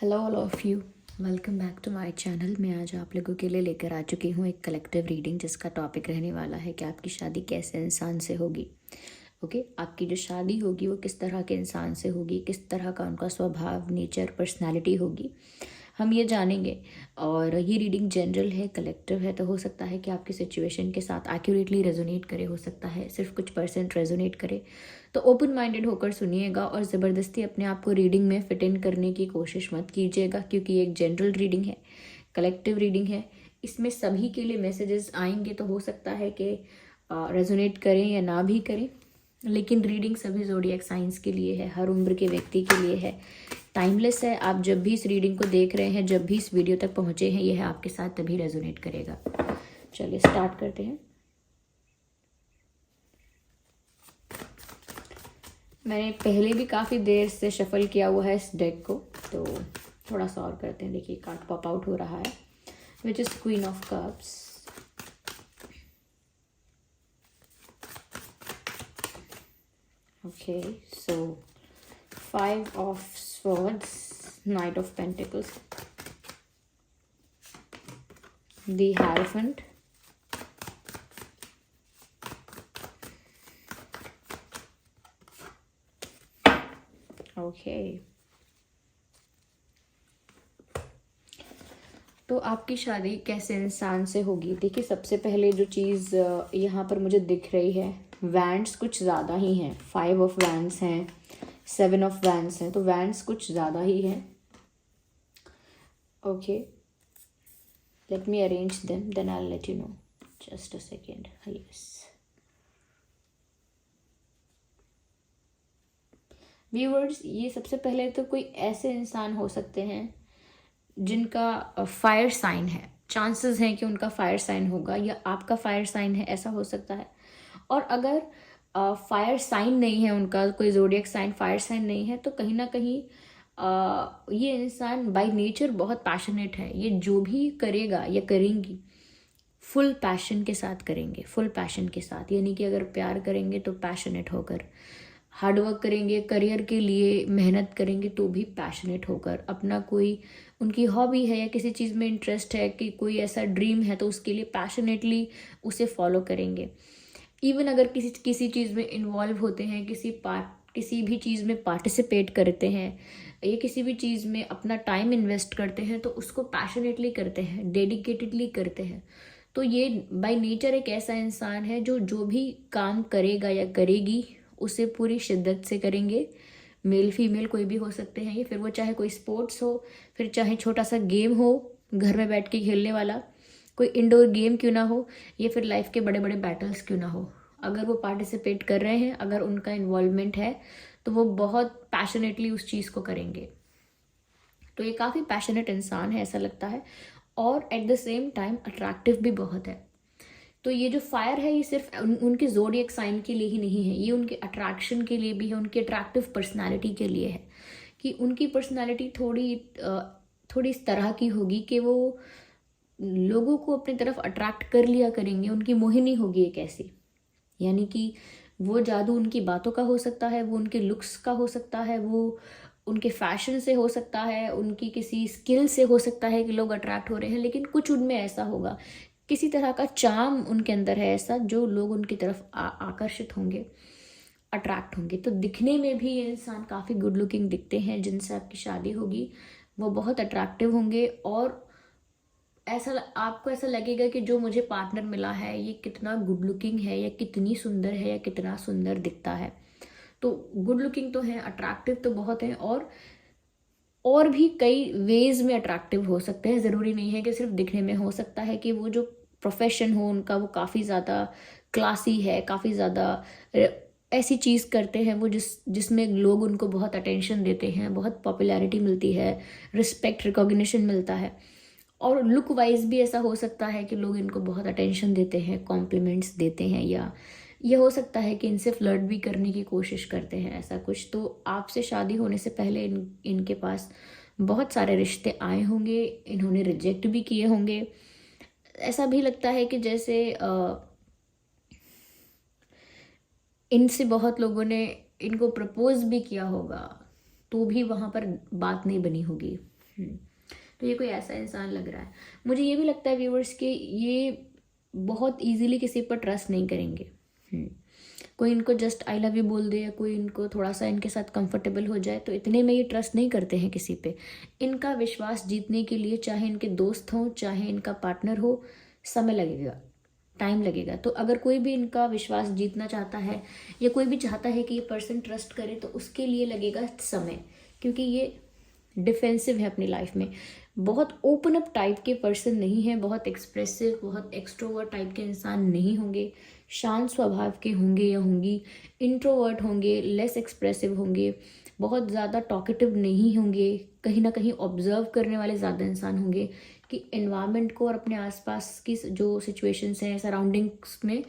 Hello all of you, welcome back to my channel. मैं आज आप लोगों के लिए लेकर आ चुकी हूँ एक कलेक्टिव रीडिंग जिसका टॉपिक रहने वाला है कि आपकी शादी कैसे इंसान से होगी। ओके, आपकी जो शादी होगी वो किस तरह के इंसान से होगी, किस तरह का उनका स्वभाव, नेचर, पर्सनालिटी होगी, हम ये जानेंगे। और ये रीडिंग जनरल है, कलेक्टिव है, तो हो सकता है कि आपकी सिचुएशन के साथ एक्यूरेटली रेजोनेट करे, हो सकता है सिर्फ कुछ परसेंट रेजोनेट करे। तो ओपन माइंडेड होकर सुनिएगा और ज़बरदस्ती अपने आप को रीडिंग में फिट इन करने की कोशिश मत कीजिएगा, क्योंकि ये एक जनरल रीडिंग है, कलेक्टिव रीडिंग है। इसमें सभी के लिए मैसेजेस आएंगे, तो हो सकता है कि रेजोनेट करें या ना भी करें, लेकिन रीडिंग सभी ज़ोडिएक साइंस के लिए है, हर उम्र के व्यक्ति के लिए है, टाइमलेस है। आप जब भी इस रीडिंग को देख रहे हैं, जब भी इस वीडियो तक पहुँचे हैं, यह आपके साथ तभी रेजोनेट करेगा। चलिए स्टार्ट करते हैं। मैंने पहले भी काफ़ी देर से शफल किया हुआ है इस डेक को, तो थोड़ा सा और करते हैं। देखिए कार्ड पॉप आउट हो रहा है, which is queen of cups, okay, so 5 of swords, Knight of Pentacles, the Hierophant, okay. तो आपकी शादी कैसे इंसान से होगी? देखिए सबसे पहले जो चीज़ यहाँ पर मुझे दिख रही है, वैंड्स कुछ ज़्यादा ही हैं। 5 ऑफ वैंड्स हैं, 7 ऑफ वैंड्स हैं, तो वैंड्स कुछ ज़्यादा ही हैं। Okay, let me arrange them, then I will let you know. Just a second. Yes, viewers, ये सबसे पहले तो कोई ऐसे इंसान हो सकते हैं जिनका फायर साइन है, चांसेस हैं कि उनका फायर साइन होगा या आपका फायर साइन है, ऐसा हो सकता है। और अगर फायर साइन नहीं है उनका, कोई जोडियक साइन फायर साइन नहीं है, तो कहीं ना कहीं ये इंसान बाय नेचर बहुत पैशनेट है। ये जो भी करेगा या करेंगी फुल पैशन के साथ करेंगे, फुल पैशन के साथ, यानी कि अगर प्यार करेंगे तो पैशनेट होकर, हार्डवर्क करेंगे, करियर के लिए मेहनत करेंगे तो भी पैशनेट होकर, अपना कोई उनकी हॉबी है या किसी चीज़ में इंटरेस्ट है, कि कोई ऐसा ड्रीम है, तो उसके लिए पैशनेटली उसे फॉलो करेंगे। इवन अगर किसी चीज़ में इन्वॉल्व होते हैं, किसी भी चीज़ में पार्टिसिपेट करते हैं या किसी भी चीज़ में अपना टाइम इन्वेस्ट करते हैं, तो उसको पैशनेटली करते हैं, डेडिकेटेडली करते हैं। तो ये बाय नेचर एक ऐसा इंसान है जो जो भी काम करेगा या करेगी उसे पूरी शिद्दत से करेंगे। मेल फीमेल कोई भी हो सकते हैं ये, फिर वो चाहे कोई स्पोर्ट्स हो, फिर चाहे छोटा सा गेम हो घर में बैठ के खेलने वाला, कोई इंडोर गेम क्यों ना हो, या फिर लाइफ के बड़े बड़े बैटल्स क्यों ना हो, अगर वो पार्टिसिपेट कर रहे हैं, अगर उनका इन्वॉल्वमेंट है, तो वो बहुत पैशनेटली उस चीज़ को करेंगे। तो ये काफ़ी पैशनेट इंसान है ऐसा लगता है, और at the same time attractive भी बहुत है। तो ये जो फायर है, ये सिर्फ उनके ज़ोडिएक साइन के लिए ही नहीं है, ये उनके अट्रैक्शन के लिए भी है, उनकी अट्रैक्टिव पर्सनालिटी के लिए है। कि उनकी पर्सनालिटी थोड़ी इस तरह की होगी कि वो लोगों को अपनी तरफ अट्रैक्ट कर लिया करेंगे। उनकी मोहिनी होगी एक ऐसी, यानी कि वो जादू उनकी बातों का हो सकता है, वो उनके लुक्स का हो सकता है, वो उनके फैशन से हो सकता है, उनकी किसी स्किल से हो सकता है कि लोग अट्रैक्ट हो रहे हैं, लेकिन कुछ उनमें ऐसा होगा, किसी तरह का चार्म उनके अंदर है ऐसा, जो लोग उनकी तरफ आकर्षित होंगे, अट्रैक्ट होंगे। तो दिखने में भी ये इंसान काफ़ी गुड लुकिंग दिखते हैं। जिनसे आपकी शादी होगी वो बहुत अट्रैक्टिव होंगे, और आपको ऐसा लगेगा कि जो मुझे पार्टनर मिला है ये कितना गुड लुकिंग है, या कितनी सुंदर है, या कितना सुंदर दिखता है। तो गुड लुकिंग तो है, अट्रैक्टिव तो बहुत है, और भी कई वेज में अट्रैक्टिव हो सकते हैं। ज़रूरी नहीं है कि सिर्फ दिखने में। हो सकता है कि वो जो प्रोफेशन हो उनका वो काफ़ी ज़्यादा क्लासी है, काफ़ी ज़्यादा ऐसी चीज़ करते हैं वो जिसमें लोग उनको बहुत अटेंशन देते हैं, बहुत पॉपुलैरिटी मिलती है, रिस्पेक्ट, रिकॉग्निशन मिलता है। और लुक वाइज भी ऐसा हो सकता है कि लोग इनको बहुत अटेंशन देते हैं, कॉम्प्लीमेंट्स देते हैं, या ये हो सकता है कि इनसे फ्लर्ट भी करने की कोशिश करते हैं, ऐसा कुछ। तो आपसे शादी होने से पहले इनके पास बहुत सारे रिश्ते आए होंगे, इन्होंने रिजेक्ट भी किए होंगे। ऐसा भी लगता है कि जैसे इनसे बहुत लोगों ने इनको प्रपोज भी किया होगा, तो भी वहाँ पर बात नहीं बनी होगी। तो ये कोई ऐसा इंसान लग रहा है। मुझे ये भी लगता है व्यूअर्स कि ये बहुत इजीली किसी पर ट्रस्ट नहीं करेंगे। कोई इनको जस्ट आई लव यू बोल दे या कोई इनको थोड़ा सा इनके साथ कंफर्टेबल हो जाए तो इतने में ये ट्रस्ट नहीं करते हैं किसी पे। इनका विश्वास जीतने के लिए चाहे इनके दोस्त हों चाहे इनका पार्टनर हो, समय लगेगा, टाइम लगेगा। तो अगर कोई भी इनका विश्वास जीतना चाहता है या कोई भी चाहता है कि ये पर्सन ट्रस्ट करे तो उसके लिए लगेगा समय, क्योंकि ये डिफेंसिव है अपनी लाइफ में। बहुत ओपन अप टाइप के पर्सन नहीं है, बहुत एक्सप्रेसिव बहुत एक्सट्रोवर्ट टाइप के इंसान नहीं होंगे, शांत स्वभाव के होंगे या होंगी, इंट्रोवर्ट होंगे, लेस एक्सप्रेसिव होंगे, बहुत ज़्यादा टॉकेटिव नहीं होंगे, कहीं ना कहीं ऑब्जर्व करने वाले ज़्यादा इंसान होंगे कि एनवायरनमेंट को और अपने आसपास की जो सिचुएशंस हैं सराउंडिंग्स में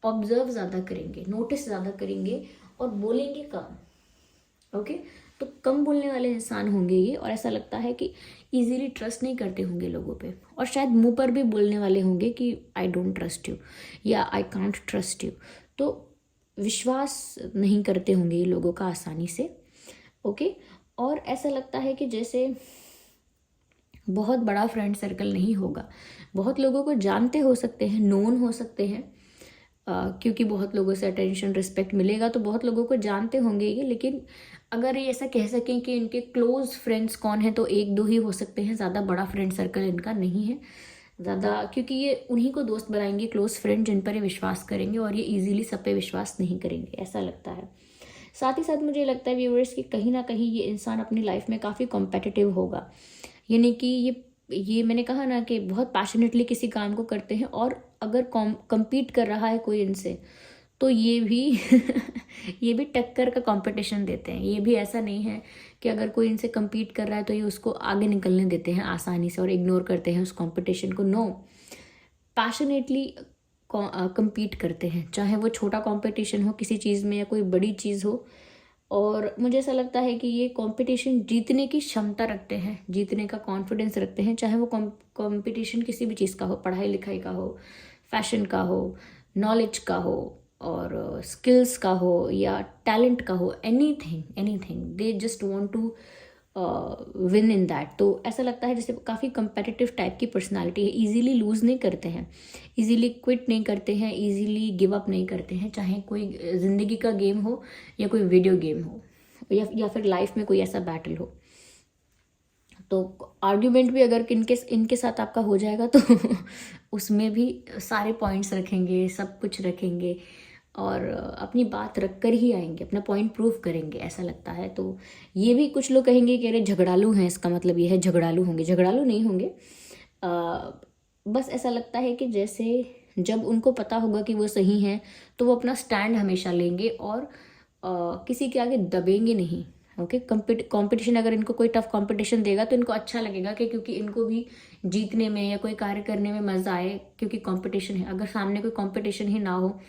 ऑब्जर्व ज़्यादा करेंगे, नोटिस ज़्यादा करेंगे और बोलेंगे कम। ओके, तो कम बोलने वाले इंसान होंगे ये, और ऐसा लगता है कि इजीली ट्रस्ट नहीं करते होंगे लोगों पे, और शायद मुंह पर भी बोलने वाले होंगे कि आई डोंट ट्रस्ट यू या आई कांट ट्रस्ट यू। तो विश्वास नहीं करते होंगे ये लोगों का आसानी से। ओके, और ऐसा लगता है कि जैसे बहुत बड़ा फ्रेंड सर्कल नहीं होगा, बहुत लोगों को जानते हो सकते हैं, नोन हो सकते हैं, क्योंकि बहुत लोगों से अटेंशन रिस्पेक्ट मिलेगा तो बहुत लोगों को जानते होंगे ये। लेकिन अगर ये ऐसा कह सकें कि इनके क्लोज फ्रेंड्स कौन है तो एक दो ही हो सकते हैं, ज़्यादा बड़ा फ्रेंड सर्कल इनका नहीं है ज़्यादा, क्योंकि ये उन्हीं को दोस्त बनाएंगे क्लोज फ्रेंड जिन पर ये विश्वास करेंगे, और ये इजीली सब पे विश्वास नहीं करेंगे, ऐसा लगता है। साथ ही साथ मुझे लगता है व्यूअर्स कि कहीं ना कहीं ये इंसान अपनी लाइफ में काफ़ी कॉम्पिटिटिव होगा, यानी कि ये मैंने कहा ना कि बहुत पैशनेटली किसी काम को करते हैं, और अगर कम्पीट कर रहा है कोई इनसे तो ये भी ये भी टक्कर का कंपटीशन देते हैं। ये भी ऐसा नहीं है कि अगर कोई इनसे कम्पीट कर रहा है तो ये उसको आगे निकलने देते हैं आसानी से और इग्नोर करते हैं उस कंपटीशन को। नो, पैशनेटली कम्पीट करते हैं, चाहे वो छोटा कंपटीशन हो किसी चीज़ में या कोई बड़ी चीज़ हो। और मुझे ऐसा लगता है कि ये कंपटीशन जीतने की क्षमता रखते हैं, जीतने का कॉन्फिडेंस रखते हैं, चाहे वो कंपटीशन किसी भी चीज़ का हो, पढ़ाई लिखाई का हो, फैशन का हो, नॉलेज का हो, और स्किल्स का हो या टैलेंट का हो, anything they just want to win in that. तो ऐसा लगता है जैसे काफ़ी कंपेटिटिव टाइप की पर्सनालिटी है, इजीली लूज़ नहीं करते हैं, इजीली क्विट नहीं करते हैं, इजीली गिव अप नहीं करते हैं, चाहे कोई ज़िंदगी का गेम हो या कोई वीडियो गेम हो या फिर लाइफ में कोई ऐसा बैटल हो। तो आर्ग्यूमेंट भी अगर इनके साथ आपका हो जाएगा तो उसमें भी सारे पॉइंट्स रखेंगे, सब कुछ रखेंगे और अपनी बात रख कर ही आएंगे, अपना पॉइंट प्रूव करेंगे, ऐसा लगता है। तो ये भी कुछ लोग कहेंगे कि अरे झगड़ालू हैं, इसका मतलब ये है झगड़ालू होंगे। झगड़ालू नहीं होंगे, बस ऐसा लगता है कि जैसे जब उनको पता होगा कि वो सही हैं तो वो अपना स्टैंड हमेशा लेंगे और किसी के आगे दबेंगे नहीं। ओके, कंपटीशन अगर इनको कोई टफ कंपटीशन देगा तो इनको अच्छा लगेगा कि क्योंकि इनको भी जीतने में या कोई कार्य करने में मज़ा आए, क्योंकि कंपटीशन है। अगर सामने कोई कंपटीशन ही ना हो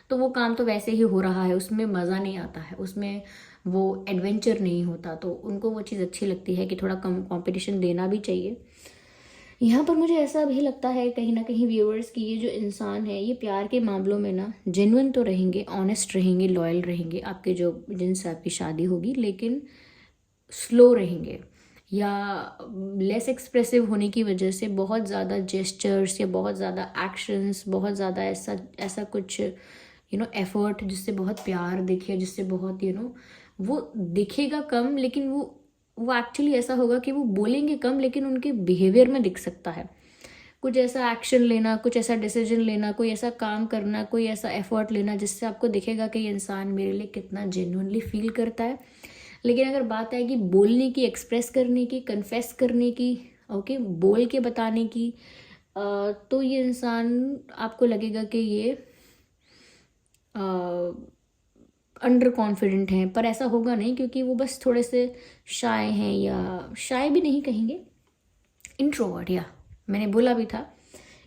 तो वो काम तो वैसे ही हो रहा है, उसमें मज़ा नहीं आता है, उसमें वो एडवेंचर नहीं होता, तो उनको वो चीज़ अच्छी लगती है कि थोड़ा कम कंपटीशन देना भी चाहिए। यहाँ पर मुझे ऐसा भी लगता है कहीं ना कहीं व्यूअर्स कि ये जो इंसान है ये प्यार के मामलों में ना जेन्युइन तो रहेंगे, ऑनेस्ट रहेंगे, लॉयल रहेंगे आपके जो जिनसे आपकी शादी होगी, लेकिन स्लो रहेंगे या लेस एक्सप्रेसिव होने की वजह से बहुत ज़्यादा जेस्चर्स या बहुत ज़्यादा एक्शंस, बहुत ज़्यादा ऐसा कुछ एफर्ट जिससे बहुत प्यार दिखे, जिससे बहुत वो दिखेगा कम, लेकिन वो एक्चुअली ऐसा होगा कि वो बोलेंगे कम लेकिन उनके बिहेवियर में दिख सकता है। कुछ ऐसा एक्शन लेना, कुछ ऐसा डिसीजन लेना, कोई ऐसा काम करना, कोई ऐसा एफर्ट लेना जिससे आपको दिखेगा कि ये इंसान मेरे लिए कितना जेन्युइनली फील करता है। लेकिन अगर बात आएगी बोलने की, एक्सप्रेस करने की, कन्फेस करने की, ओके, बोल के बताने की, तो ये इंसान आपको लगेगा कि ये अंडर कॉन्फिडेंट हैं, पर ऐसा होगा नहीं क्योंकि वो बस थोड़े से शाय हैं, या शाय भी नहीं कहेंगे, इंट्रोवर्ट, या मैंने बोला भी था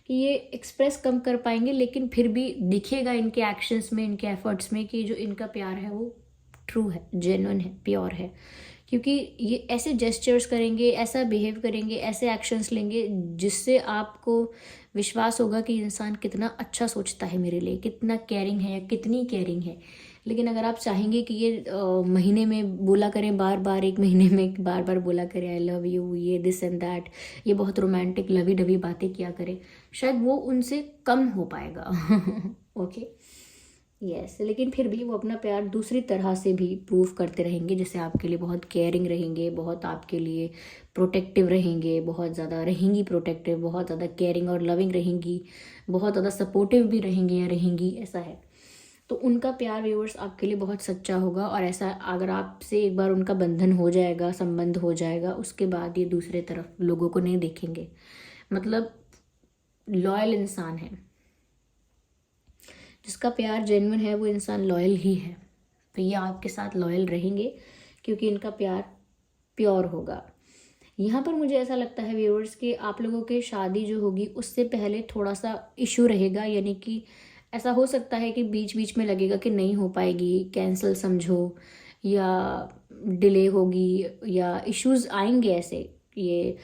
कि ये एक्सप्रेस कम कर पाएंगे, लेकिन फिर भी दिखेगा इनके एक्शंस में, इनके एफर्ट्स में कि जो इनका प्यार है वो ट्रू है, जेन्युइन है, प्योर है, क्योंकि ये ऐसे जेस्चर्स करेंगे, ऐसा बिहेव करेंगे, ऐसे एक्शंस लेंगे जिससे आपको विश्वास होगा कि इंसान कितना अच्छा सोचता है मेरे लिए, कितना केयरिंग है या कितनी केयरिंग है। लेकिन अगर आप चाहेंगे कि ये महीने में बोला करें बार बार, एक महीने में बार बार बोला करें आई लव यू, ये दिस एंड दैट, ये बहुत रोमांटिक लवी डवी बातें किया करें, शायद वो उनसे कम हो पाएगा। ओके, यस, लेकिन फिर भी वो अपना प्यार दूसरी तरह से भी प्रूव करते रहेंगे, जैसे आपके लिए बहुत केयरिंग रहेंगे, बहुत आपके लिए प्रोटेक्टिव रहेंगे, बहुत ज़्यादा रहेंगी प्रोटेक्टिव, बहुत ज़्यादा केयरिंग और लविंग रहेंगी, बहुत ज़्यादा सपोर्टिव भी रहेंगे या रहेंगी, ऐसा है। तो उनका प्यार व्यूअर्स आपके लिए बहुत सच्चा होगा, और ऐसा अगर आपसे एक बार उनका बंधन हो जाएगा, संबंध हो जाएगा, उसके बाद ये दूसरे तरफ लोगों को नहीं देखेंगे। मतलब लॉयल इंसान है, जिसका प्यार जेन्युइन है वो इंसान लॉयल ही है। तो ये आपके साथ लॉयल रहेंगे क्योंकि इनका प्यार प्योर होगा। यहाँ पर मुझे ऐसा लगता है व्यूअर्स कि आप लोगों की शादी जो होगी उससे पहले थोड़ा सा इशू रहेगा, यानी कि ऐसा हो सकता है कि बीच बीच में लगेगा कि नहीं हो पाएगी, कैंसिल समझो, या डिले होगी, या इश्यूज आएंगे ऐसे, ये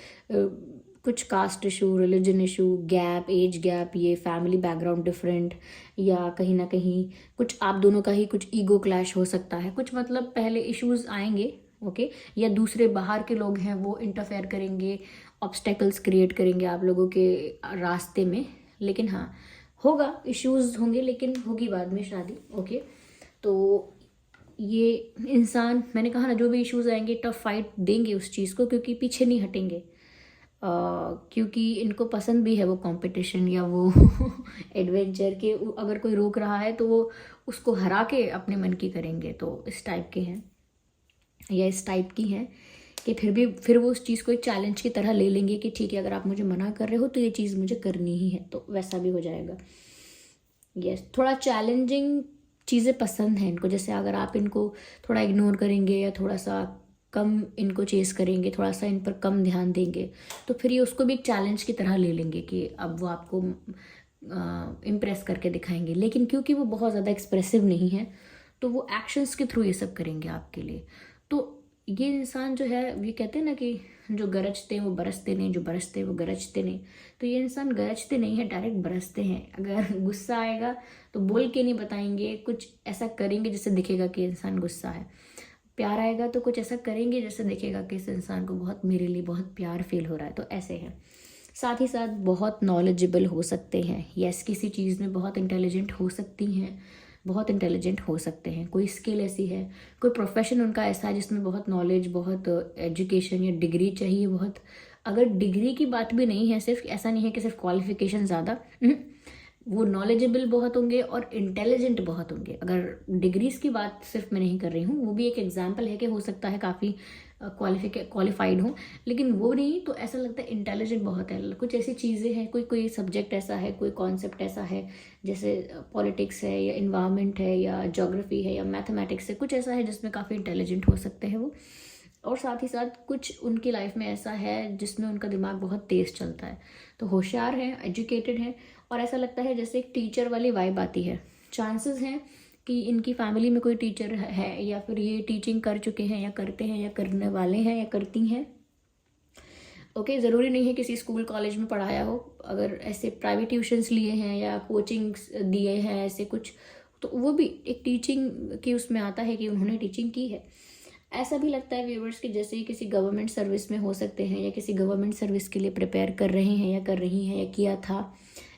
कुछ caste issue, religion issue, gap, age gap, ये फैमिली बैकग्राउंड डिफरेंट, या कहीं ना कहीं कुछ आप दोनों का ही कुछ ईगो क्लैश हो सकता है, कुछ मतलब पहले इश्यूज आएंगे। ओके, या दूसरे बाहर के लोग हैं वो इंटरफेयर करेंगे, ऑब्स्टेकल्स क्रिएट करेंगे आप लोगों के रास्ते में, लेकिन हाँ होगा, इश्यूज होंगे, लेकिन होगी बाद में शादी। ओके, तो ये इंसान, मैंने कहा ना, जो भी इश्यूज आएंगे टफ फाइट देंगे उस चीज़ को, क्योंकि पीछे नहीं हटेंगे, क्योंकि इनको पसंद भी है वो कंपटीशन या वो एडवेंचर के, अगर कोई रोक रहा है तो वो उसको हरा के अपने मन की करेंगे। तो इस टाइप के हैं या इस टाइप की हैं कि फिर वो उस चीज़ को एक चैलेंज की तरह ले लेंगे कि ठीक है, अगर आप मुझे मना कर रहे हो तो ये चीज़ मुझे करनी ही है, तो वैसा भी हो जाएगा। यस, थोड़ा चैलेंजिंग चीज़ें पसंद हैं इनको, जैसे अगर आप इनको थोड़ा इग्नोर करेंगे या थोड़ा सा कम इनको चेस करेंगे, थोड़ा सा इन पर कम ध्यान देंगे, तो फिर ये उसको भी एक चैलेंज की तरह ले लेंगे कि अब वो आपको इम्प्रेस करके दिखाएंगे। लेकिन क्योंकि वो बहुत ज़्यादा एक्सप्रेसिव नहीं है, तो वो एक्शंस के थ्रू ये सब करेंगे आपके लिए। तो ये इंसान जो है, ये कहते हैं ना कि जो गरजते हैं वो बरसते नहीं, जो बरसते हैं वो गरजते नहीं, तो ये इंसान गरजते नहीं है, डायरेक्ट बरसते हैं। अगर गुस्सा आएगा तो बोल के नहीं बताएंगे, कुछ ऐसा करेंगे जिससे दिखेगा कि इंसान गुस्सा है। प्यार आएगा तो कुछ ऐसा करेंगे जिससे दिखेगा कि इस इंसान को बहुत, मेरे लिए बहुत प्यार फील हो रहा है। तो ऐसे हैं। साथ ही साथ बहुत नॉलेजेबल हो सकते हैं, यस, किसी चीज़ में बहुत इंटेलिजेंट हो सकती हैं, बहुत इंटेलिजेंट हो सकते हैं, कोई स्किल ऐसी है, कोई प्रोफेशन उनका ऐसा है जिसमें बहुत नॉलेज, बहुत एजुकेशन या डिग्री चाहिए बहुत। अगर डिग्री की बात भी नहीं है, सिर्फ ऐसा नहीं है कि सिर्फ क्वालिफिकेशन ज़्यादा, वो नॉलेजेबल बहुत होंगे और इंटेलिजेंट बहुत होंगे। अगर डिग्रीज की बात सिर्फ मैं नहीं कर रही हूँ, वो भी एक एग्जाम्पल है कि हो सकता है काफ़ी क्वालिफाइड हो, लेकिन वो नहीं, तो ऐसा लगता है इंटेलिजेंट बहुत है। कुछ ऐसी चीज़ें हैं, कोई कोई सब्जेक्ट ऐसा है, कोई कॉन्सेप्ट ऐसा है, जैसे पॉलिटिक्स है या इन्वायरमेंट है या ज्योग्राफी है या मैथमेटिक्स है, कुछ ऐसा है जिसमें काफ़ी इंटेलिजेंट हो सकते हैं वो। और साथ ही साथ कुछ उनकी लाइफ में ऐसा है जिसमें उनका दिमाग बहुत तेज़ चलता है, तो होशियार है, एजुकेटेड है, और ऐसा लगता है जैसे एक टीचर वाली वाइब आती है। चांसेस हैं कि इनकी फैमिली में कोई टीचर है, या फिर ये टीचिंग कर चुके हैं या करते हैं या करने वाले हैं या करती हैं। ओके, ज़रूरी नहीं है किसी स्कूल कॉलेज में पढ़ाया हो, अगर ऐसे प्राइवेट ट्यूशन्स लिए हैं या कोचिंग्स दिए हैं ऐसे कुछ, तो वो भी एक टीचिंग की उसमें आता है कि उन्होंने टीचिंग की है। ऐसा भी लगता है व्यूवर्स कि जैसे किसी गवर्नमेंट सर्विस में हो सकते हैं, या किसी गवर्नमेंट सर्विस के लिए प्रिपेयर कर रहे हैं या कर रही हैं, या किया था,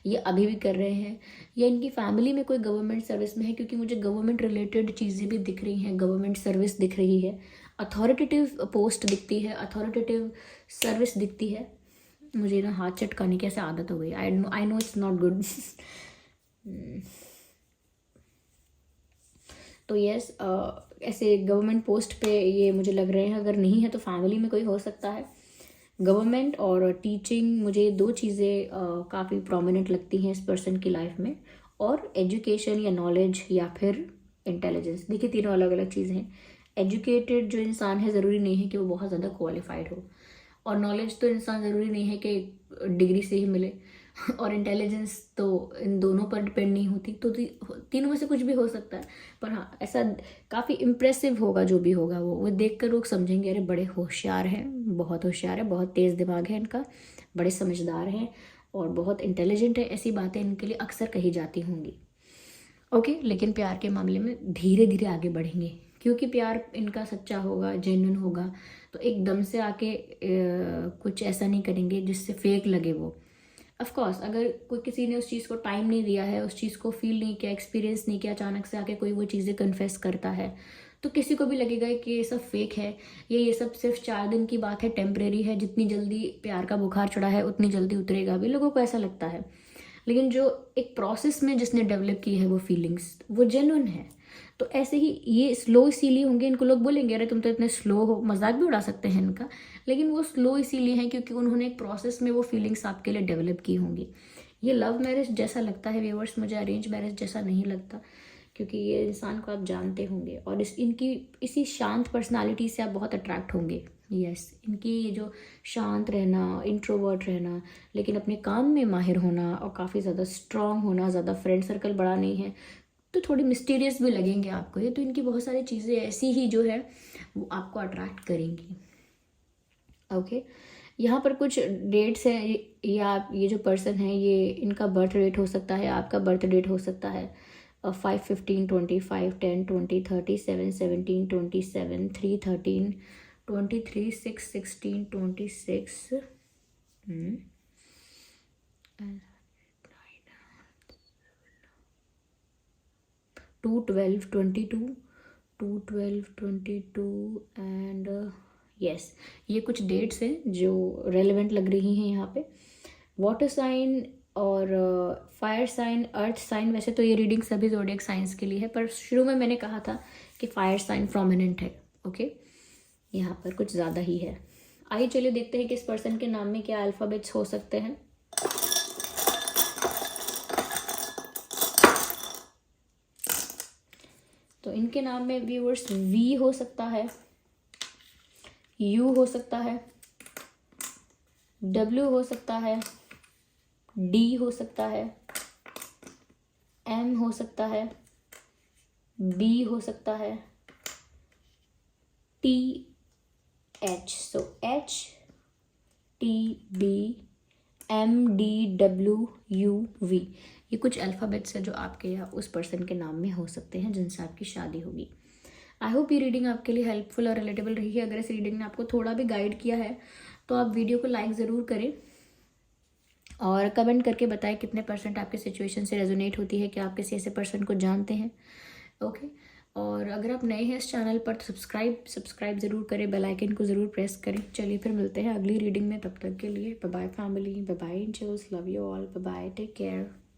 या अभी भी कर रहे हैं, या इनकी फैमिली में कोई गवर्नमेंट सर्विस में है, क्योंकि मुझे गवर्नमेंट रिलेटेड चीज़ें भी दिख रही हैं, गवर्नमेंट सर्विस दिख रही है, अथॉरिटेटिव पोस्ट दिखती है, अथॉरिटेटिव सर्विस दिखती है। मुझे ना हाथ चटकाने की ऐसे आदत हो गई, I know it's not good. तो यस, ऐसे गवर्नमेंट पोस्ट पे ये मुझे लग रहे हैं, अगर नहीं है तो फैमिली में कोई हो सकता है। गवर्नमेंट और टीचिंग, मुझे दो चीज़ें काफ़ी प्रोमिनेंट लगती हैं इस पर्सन की लाइफ में, और एजुकेशन या नॉलेज या फिर इंटेलिजेंस। देखिए, तीनों अलग अलग चीज़ें हैं। एजुकेटेड जो इंसान है, ज़रूरी नहीं है कि वो बहुत ज़्यादा क्वालिफाइड हो, और नॉलेज तो इंसान ज़रूरी नहीं है कि डिग्री से ही मिले, और इंटेलिजेंस तो इन दोनों पर डिपेंड नहीं होती, तो तीनों में से कुछ भी हो सकता है। पर हाँ, ऐसा काफ़ी इम्प्रेसिव होगा जो भी होगा, वो देख कर लोग समझेंगे अरे बड़े होशियार हैं, बहुत होशियार है, बहुत तेज़ दिमाग है इनका, बड़े समझदार हैं और बहुत इंटेलिजेंट है, ऐसी बातें इनके लिए अक्सर कही जाती होंगी। ओके, लेकिन प्यार के मामले में धीरे धीरे आगे बढ़ेंगे, क्योंकि प्यार इनका सच्चा होगा, जेन्युइन होगा, तो एकदम से आके कुछ ऐसा नहीं करेंगे जिससे फेक लगे वो। ऑफ कोर्स अगर कोई किसी ने उस चीज़ को टाइम नहीं दिया है, उस चीज़ को फील नहीं किया, एक्सपीरियंस नहीं किया, अचानक से आके कोई वो चीज़ें कन्फेस करता है, तो किसी को भी लगेगा कि ये सब फेक है, ये सब सिर्फ 4 दिन की बात है, टेम्परेरी है, जितनी जल्दी प्यार का बुखार चढ़ा है उतनी जल्दी उतरेगा भी, लोगों को ऐसा लगता है। लेकिन जो एक प्रोसेस में जिसने डेवलप की है वो फीलिंग्स, वो जेन्युइन है। तो ऐसे ही ये स्लो इसीलिए होंगे, इनको लोग बोलेंगे अरे तुम तो इतने स्लो हो, मजाक भी उड़ा सकते हैं इनका, लेकिन वो स्लो इसीलिए हैं क्योंकि उन्होंने एक प्रोसेस में वो फीलिंग्स आपके लिए डेवलप की होंगी। ये लव मैरिज जैसा लगता है व्यूअर्स, मुझे अरेंज मैरिज जैसा नहीं लगता, क्योंकि ये इंसान को आप जानते होंगे और इनकी इसी शांत पर्सनालिटी से आप बहुत अट्रैक्ट होंगे। यस, इनकी ये जो शांत रहना, इंट्रोवर्ट रहना, लेकिन अपने काम में माहिर होना और काफ़ी ज़्यादा स्ट्रांग होना, ज़्यादा फ्रेंड सर्कल बड़ा नहीं है, तो थोड़ी मिस्टीरियस भी लगेंगे आपको ये, तो इनकी बहुत सारी चीज़ें ऐसी ही जो है वो आपको अट्रैक्ट करेंगी। ओके, यहाँ पर कुछ डेट्स हैं, ये जो पर्सन है ये इनका बर्थ डेट हो सकता है, आपका बर्थ डेट हो सकता है 5/15/25, 10/20/30, 7/17/27, 3/13/23, 6/16/26, 2/12/22, 2/12/22 एंड यस, ये कुछ डेट्स हैं जो रेलेवेंट लग रही हैं यहाँ पे। वाटर साइन और फायर साइन, अर्थ साइन, वैसे तो ये रीडिंग सभी ज़ोडिएक साइंस के लिए है, पर शुरू में मैंने कहा था कि फायर साइन प्रोमिनेंट है। ओके, यहाँ पर कुछ ज़्यादा ही है। आइए चलिए देखते हैं कि इस पर्सन के नाम में क्या अल्फ़ाबेट्स हो सकते हैं। तो इनके नाम में व्यूअर्स वी हो सकता है, यू हो सकता है, डब्ल्यू हो सकता है, डी हो सकता है, एम हो सकता है, बी हो सकता है, T H. So H T B M D W U V, ये कुछ अल्फ़ाबेट्स है जो आपके या उस पर्सन के नाम में हो सकते हैं जिनसे आपकी शादी होगी। आई होप ये रीडिंग आपके लिए हेल्पफुल और रिलेटेबल रही है। अगर इस रीडिंग ने आपको थोड़ा भी गाइड किया है तो आप वीडियो को लाइक ज़रूर करें और कमेंट करके बताएं कितने % आपके सिचुएशन से रेजोनेट होती है, कि आप किसी ऐसे पर्सन को जानते हैं। ओके, और अगर आप नए हैं इस चैनल पर तो सब्सक्राइब ज़रूर करें, बेल आइकन को ज़रूर प्रेस करें। चलिए फिर मिलते हैं अगली रीडिंग में, तब तक के लिए bye bye family, bye bye angels, love you all, bye bye, take care.